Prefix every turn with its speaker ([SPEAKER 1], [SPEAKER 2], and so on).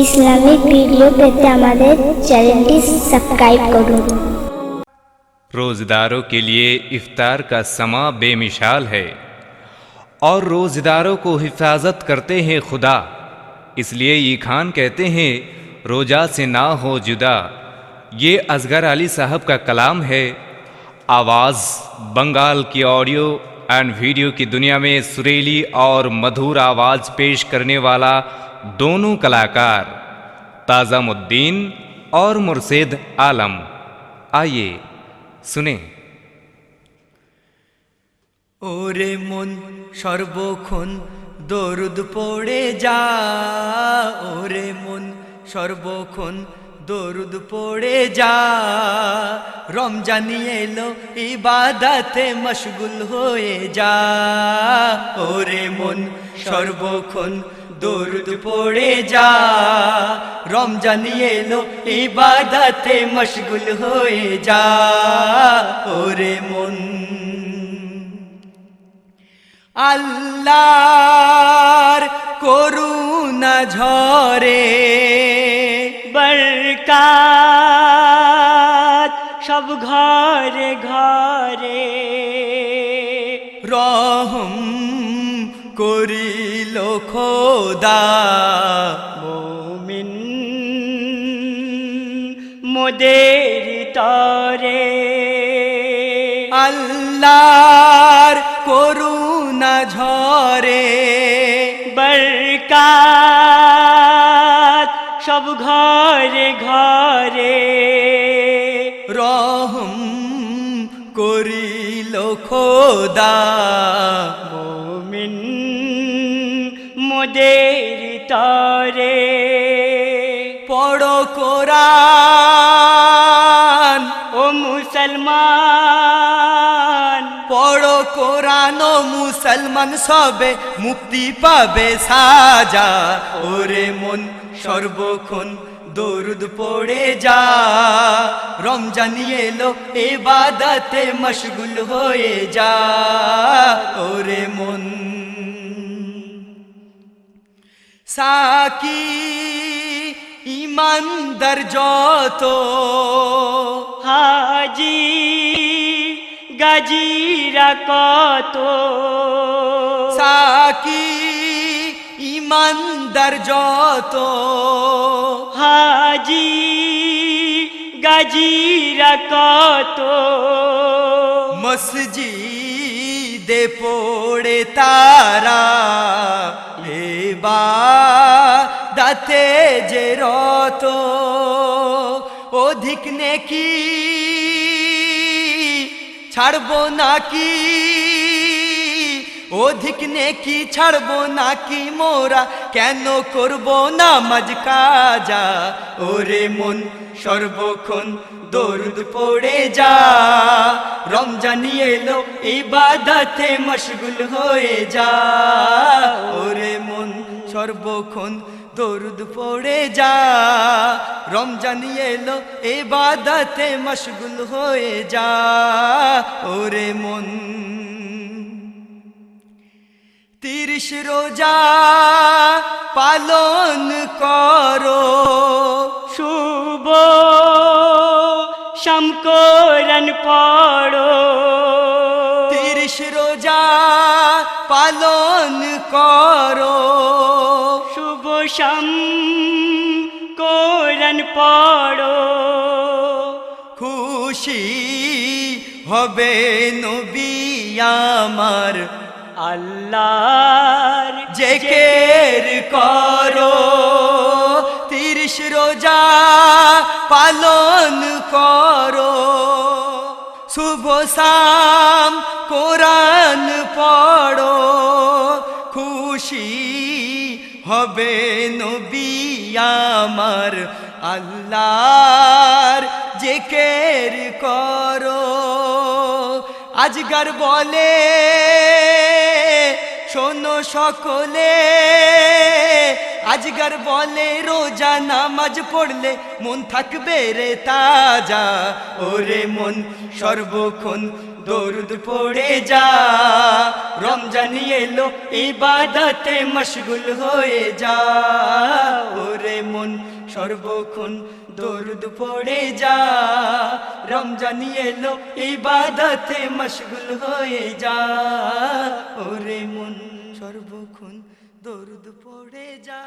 [SPEAKER 1] Islamic video পেতে আমাদের চ্যানেলটি সাবস্ক্রাইব করুন।
[SPEAKER 2] रोज़दारों के लिए इफ्तार का समा बेमिसाल है और रोज़दारों को हिफाजत करते हैं खुदा। इसलिए ये खान कहते हैं रोज़ा से ना हो जुदा। ये असगर अली साहब का कलाम है। आवाज़ बंगाल की ऑडियो एंड वीडियो की दुनिया में सुरीली और मधुर आवाज़ पेश करने वाला दोनों कलाकार ताज़ामुद्दीन और मुर्शिद आलम। आइए सुने।
[SPEAKER 3] ওরে মন সর্বক্ষণ দরুদ পড়ে যা, ওরে মন সর্বক্ষণ দরুদ পড়ে যা। রমজানি এলো ইবাদতে মশগুল হয়ে যা, ওরে মন সর্বক্ষণ দরুদ পড়ে যা। রমজানি এলো ইবাদতে মশগুল হয়ে যা, ওরে মন। আল্লাহর করুণা ঝরে, বরকত সব ঘরে ঘরে। রহম করিল খোদা মুমিন মোদের তরে। আল্লাহর করুণা ঝরে, বরকত সব ঘরে ঘরে। রহম করিল খোদা মুমিন মোদের তরে। পড়ো কোরআন ও মুসলমান, পড়ো কোরআন ও মুসলমান, সবে মুক্তি পাবে সাজা। ওরে মন সর্বক্ষণ দরুদ পড়ে যা। রমজানি এলো ইবাদতে মশগুল হয়ে যা, ওরে মন। সাকি ইমানদার যত, হাজি গাজিরা কত। সাকি ইমানদার যত, হাজি গাজিরা কত। মসজিদে পড়ে তারা ইবাদতে যে রত। অধিক নেকি ছাড়বো নাকি, অধিক নেকি ছাড়বো নাকি মোরা, কেন করবো নামাজ কাজা। ওরে মন সর্বক্ষণ দরুদ পড়ে যা। রমজানি এলো ইবাদতে মশগুল হয়ে যা, ওরে মন সর্বক্ষণ দরুদ পড়ে যা। রমজানি এলো ইবাদতে মশগুল হয়ে যা, ওরে মন। 30 রোজা পালন করো, শুভ শাম কোরআন পড়ো। 30 রোজা পালন করো, শুভ শাম কোরআন পড়ো। খুশি হবে নবী আমার, আল্লাহর জিকির করো। 30 রোজা পালন করো, শুভ শাম কোরআন পড়ো। খুশি হবে নবী আমার, আল্লাহর জিকির করো। আজগার বলে শোনো সকলে, আজগার বলে রোজা নামাজ পড়লে মন থাকবে রে তাজা। ওরে মন সর্বক্ষণ দরুদ পড়ে যা রমজান এলো ইবাদতে মশগুল হয়ে যা ওরে মন সর্বক্ষণ দরুদ পড়ে যা রমজান এলো ইবাদতে মশগুল হয়ে যা ওরে মন সর্বক্ষণ দরুদ পড়ে যা।